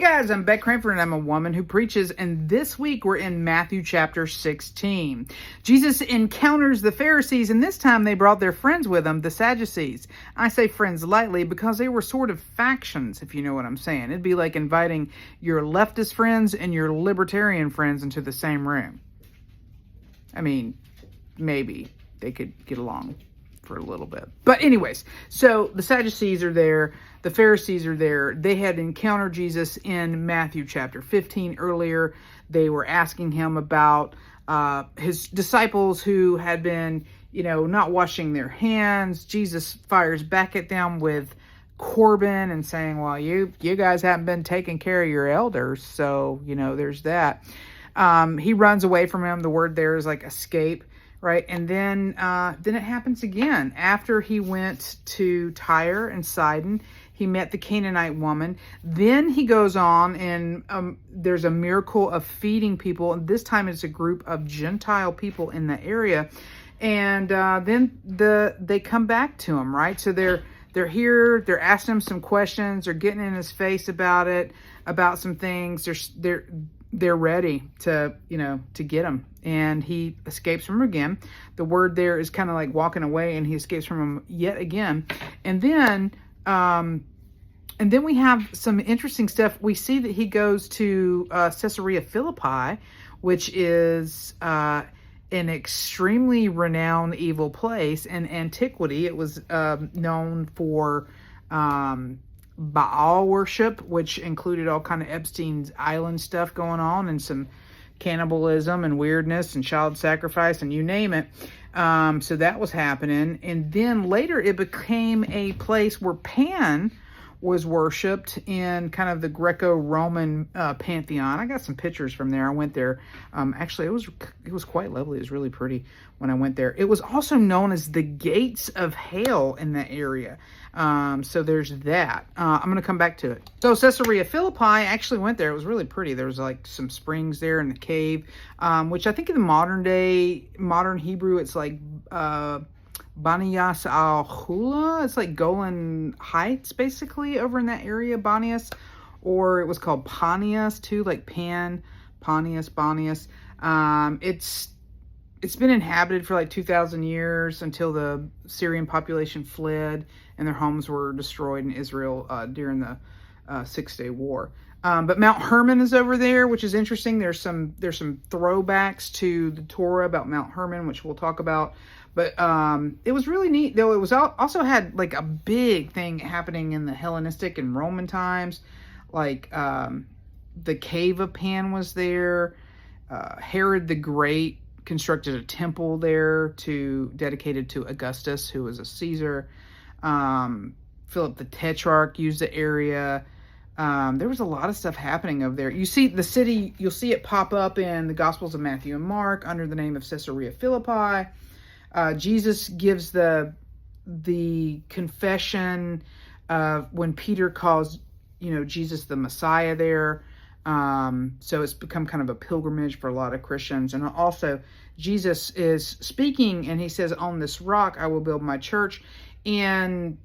Hey guys, I'm Beck Cranford and I'm a woman who preaches, and this week we're in Matthew chapter 16. Jesus encounters the Pharisees, and this time they brought their friends with them, the Sadducees. I say friends lightly because they were sort of factions, if you know what I'm saying. It'd be like inviting your leftist friends and your libertarian friends into the same room. I mean, maybe they could get along for a little bit. But anyways, so the Sadducees are there. The Pharisees are there. They had encountered Jesus in Matthew chapter 15 earlier. They were asking him about his disciples who had been, not washing their hands. Jesus fires back at them with Corbin and saying, well, you guys haven't been taking care of your elders. So, there's that. He runs away from him. The word there is like escape. Right, and then it happens again. After he went to Tyre and Sidon, he met the Canaanite woman. Then he goes on, and there's a miracle of feeding people. And this time it's a group of Gentile people in the area. And then they come back to him, right? So they're here. They're asking him some questions. They're getting in his face about it, about some things. They're ready to get him, and he escapes from him again. The word there is kind of like walking away, and he escapes from him yet again. And then we have some interesting stuff. We see that he goes to Caesarea Philippi, which is an extremely renowned evil place in antiquity. It was known for Baal worship, which included all kind of Epstein's Island stuff going on, and some cannibalism and weirdness and child sacrifice and you name it. So that was happening. And then later it became a place where Pan was worshipped in kind of the Greco-Roman pantheon. I got some pictures from there. I went there. Actually, it was quite lovely. It was really pretty when I went there. It was also known as the gates of hell in that area. So there's that. I'm going to come back to it. So Caesarea Philippi, I actually went there. It was really pretty. There was like some springs there in the cave, which I think in the modern Hebrew, it's like Banias al-Hula. It's like Golan Heights, basically, over in that area, Banias. Or it was called Panias, too, like Pan, Panias, Banias. It's been inhabited for like 2,000 years until the Syrian population fled and their homes were destroyed in Israel during the Six-Day War. But Mount Hermon is over there, which is interesting. There's some throwbacks to the Torah about Mount Hermon, which we'll talk about. But it was really neat, though. It was also had like a big thing happening in the Hellenistic and Roman times. Like the cave of Pan was there. Herod the Great constructed a temple there dedicated to Augustus, who was a Caesar. Philip the Tetrarch used the area. There was a lot of stuff happening over there. You see the city, you'll see it pop up in the Gospels of Matthew and Mark under the name of Caesarea Philippi. Jesus gives the confession when Peter calls, Jesus the Messiah there. So it's become kind of a pilgrimage for a lot of Christians. And also Jesus is speaking and he says, on this rock, I will build my church. And,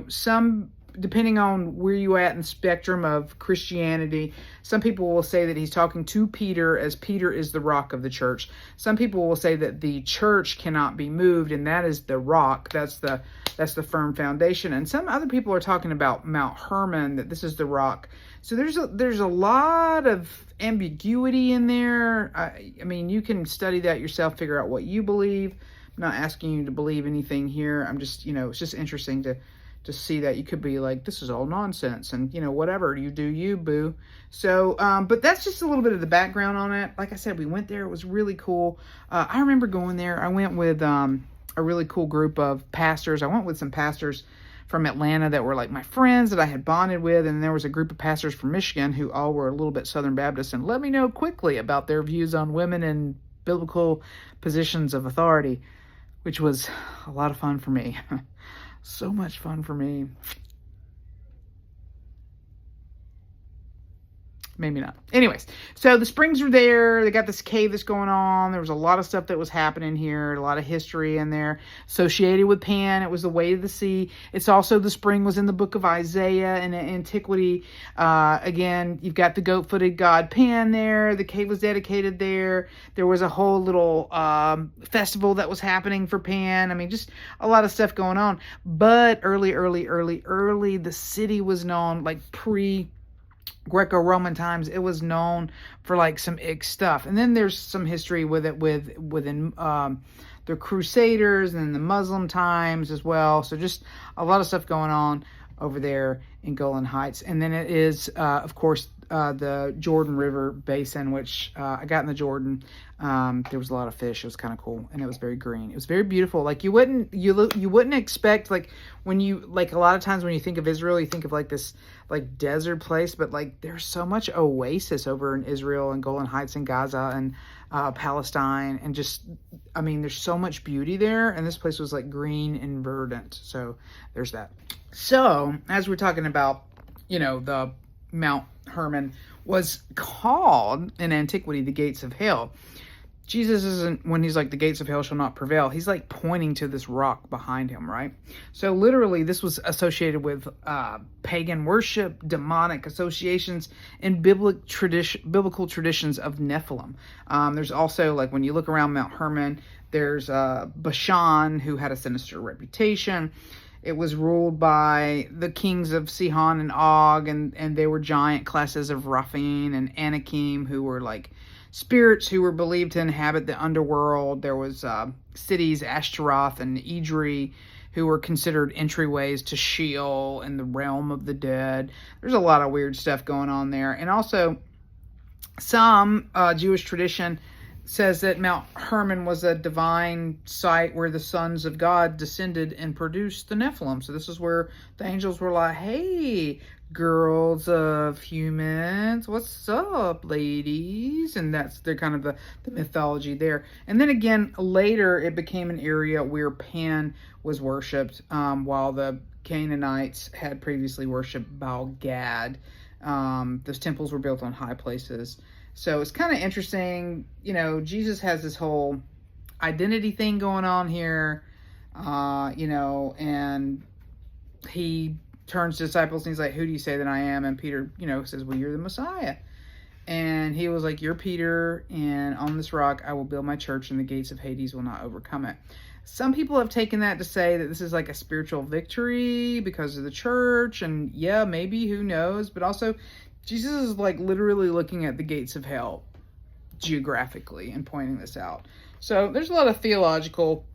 some, depending on where you at in the spectrum of Christianity, some people will say that he's talking to Peter as Peter is the rock of the church. Some people will say that the church cannot be moved, and that is the rock. That's the firm foundation. And some other people are talking about Mount Hermon, that this is the rock. So there's a lot of ambiguity in there. I mean, you can study that yourself, figure out what you believe. I'm not asking you to believe anything here. I'm just, it's just interesting to see that. You could be like, this is all nonsense, and whatever, you do you, boo. So but that's just a little bit of the background on it. Like I said, we went there. It was really cool. I remember going there. I went with a really cool group of pastors. I went with some pastors from Atlanta that were like my friends that I had bonded with, and there was a group of pastors from Michigan who all were a little bit Southern Baptist and let me know quickly about their views on women in biblical positions of authority, which was a lot of fun for me. So much fun for me. Maybe not. Anyways, so the springs are there. They got this cave that's going on. There was a lot of stuff that was happening here. A lot of history in there associated with Pan. It was the way of the sea. It's also, the spring was in the book of Isaiah and antiquity. Again, you've got the goat-footed god Pan there. The cave was dedicated there. There was a whole little festival that was happening for Pan. I mean, just a lot of stuff going on. But early, the city was known, like Greco-Roman times, it was known for like some ick stuff. And then there's some history with it within the Crusaders and the Muslim times as well. So just a lot of stuff going on over there in Golan Heights. And then it is, of course, the Jordan River Basin, which I got in the Jordan. There was a lot of fish. It was kind of cool, and it was very green. It was very beautiful. Like you wouldn't expect, like when you, like a lot of times when you think of Israel, you think of like this like desert place, but like there's so much oasis over in Israel and Golan Heights and Gaza and Palestine, and just, I mean, there's so much beauty there, and this place was like green and verdant. So there's that. So as we're talking about, the Mount Hermon was called in antiquity the gates of hell. Jesus isn't, when he's like, the gates of hell shall not prevail, he's like pointing to this rock behind him, right? So literally this was associated with pagan worship, demonic associations, and biblical traditions of Nephilim. There's also, like, when you look around Mount Hermon, there's Bashan, who had a sinister reputation. It was ruled by the kings of Sihon and Og, and they were giant classes of Raphaim and Anakim, who were like spirits who were believed to inhabit the underworld. There was cities, Ashtaroth and Idri, who were considered entryways to Sheol and the realm of the dead. There's a lot of weird stuff going on there. And also, some Jewish tradition says that Mount Hermon was a divine site where the sons of God descended and produced the Nephilim. So this is where the angels were like, hey, girls of humans, what's up, ladies? And they're kind of the mythology there. And then again, later it became an area where Pan was worshipped, while the Canaanites had previously worshipped Baal Gad. Those temples were built on high places. So it's kind of interesting, Jesus has this whole identity thing going on here, and he turns to disciples and he's like, who do you say that I am? And Peter, says, well, you're the Messiah. And he was like, you're Peter, and on this rock I will build my church, and the gates of Hades will not overcome it. Some people have taken that to say that this is like a spiritual victory because of the church, and yeah, maybe, who knows? But also, Jesus is like literally looking at the gates of hell geographically and pointing this out. So there's a lot of theological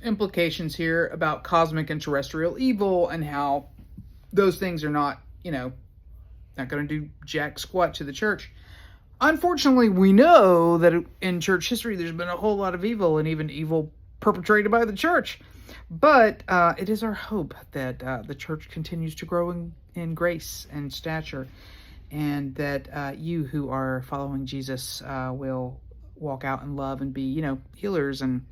implications here about cosmic and terrestrial evil, and how those things are not, not going to do jack squat to the church. Unfortunately, we know that in church history, there's been a whole lot of evil, and even evil perpetrated by the church. But it is our hope that the church continues to grow in grace and stature, and that you who are following Jesus will walk out in love and be, healers and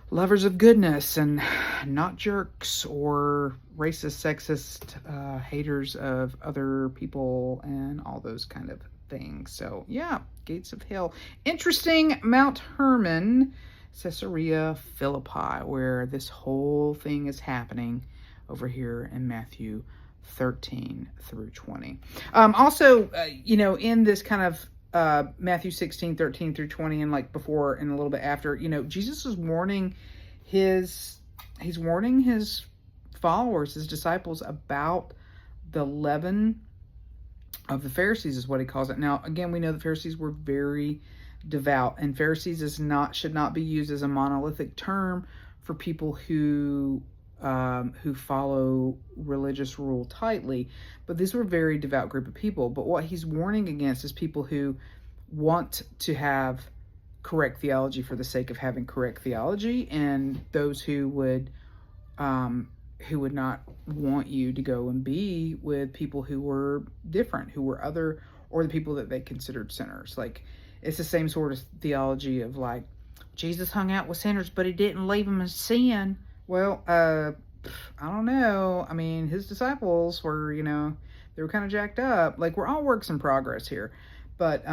lovers of goodness, and not jerks or racist, sexist, haters of other people, and all those kind of things. So yeah, gates of hell. Interesting. Mount Hermon, Caesarea Philippi, where this whole thing is happening over here in Matthew 13 through 20. Also, in this kind of Matthew 16, 13 through 20, and like before and a little bit after, Jesus is warning his followers, his disciples, about the leaven of the Pharisees, is what he calls it. Now, again, we know the Pharisees were very devout, and Pharisees should not be used as a monolithic term for people who follow religious rule tightly. But these were a very devout group of people. But what he's warning against is people who want to have correct theology for the sake of having correct theology, and those who would not want you to go and be with people who were different, who were other, or the people that they considered sinners. Like, it's the same sort of theology of like, Jesus hung out with sinners, but he didn't leave them in sin. Well, I don't know. I mean, his disciples were, They were kind of jacked up. Like, we're all works in progress here. But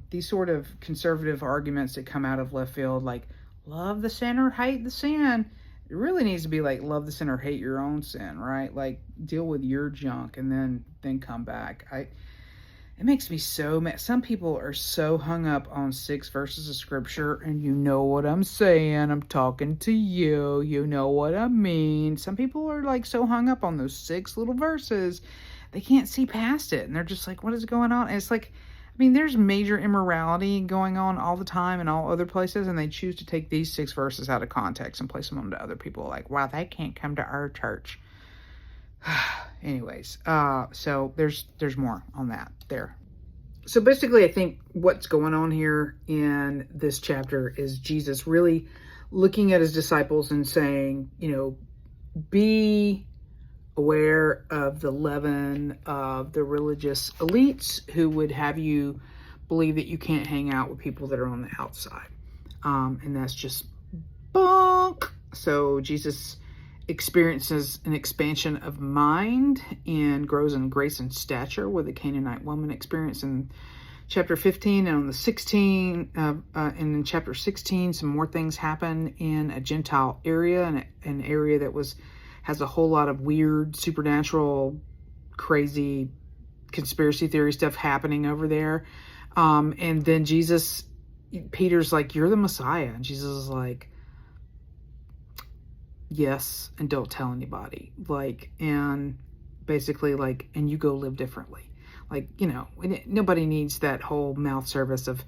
these sort of conservative arguments that come out of left field, like, love the sin or hate the sin, it really needs to be like, love the sin or hate your own sin, right? Like, deal with your junk and then come back. It makes me so mad. Some people are so hung up on 6 verses of scripture, and you know what I'm saying. I'm talking to you. You know what I mean. Some people are like so hung up on those 6 little verses, they can't see past it. And they're just like, what is going on? And it's like, I mean, there's major immorality going on all the time in all other places, and they choose to take these 6 verses out of context and place them onto other people. Like, wow, they can't come to our church. Anyways, so there's more on that there. So basically, I think what's going on here in this chapter is Jesus really looking at his disciples and saying, be aware of the leaven of the religious elites who would have you believe that you can't hang out with people that are on the outside. And that's just bunk. So Jesus experiences an expansion of mind and grows in grace and stature with the Canaanite woman experience in chapter 15. And on the 16, and in chapter 16, some more things happen in a Gentile area, and an area that has a whole lot of weird, supernatural, crazy conspiracy theory stuff happening over there. And then Peter's like, you're the Messiah. And Jesus is like, yes, and don't tell anybody. And basically and you go live differently. Nobody needs that whole mouth service of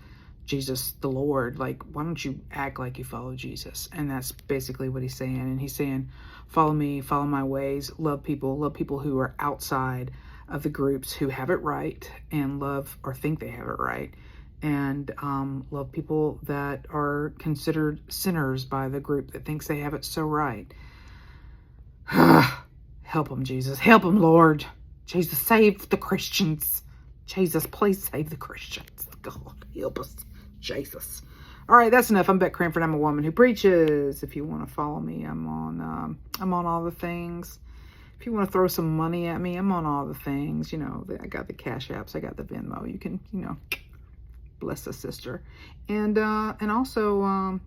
Jesus the Lord. Why don't you act like you follow Jesus? And that's basically what he's saying. And he's saying, follow me, follow my ways, love people who are outside of the groups who have it right, and love or think they have it right, and love people that are considered sinners by the group that thinks they have it so right. Help them, Jesus. Help them, Lord. Jesus, save the Christians. Jesus, please save the Christians. God, help us. Jesus. All right, that's enough. I'm Beck Cranford. I'm a woman who preaches. If you want to follow me, I'm on all the things. If you want to throw some money at me, I'm on all the things. I got the Cash Apps. I got the Venmo. You can, bless a sister. And also,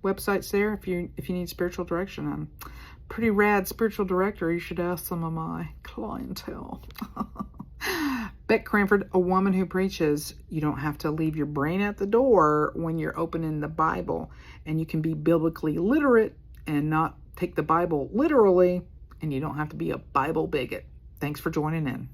websites there if you need spiritual direction. I'm pretty rad spiritual director. You should ask some of my clientele. Beck Cranford, a woman who preaches. You don't have to leave your brain at the door when you're opening the Bible, and you can be biblically literate and not take the Bible literally, and you don't have to be a Bible bigot. Thanks for joining in.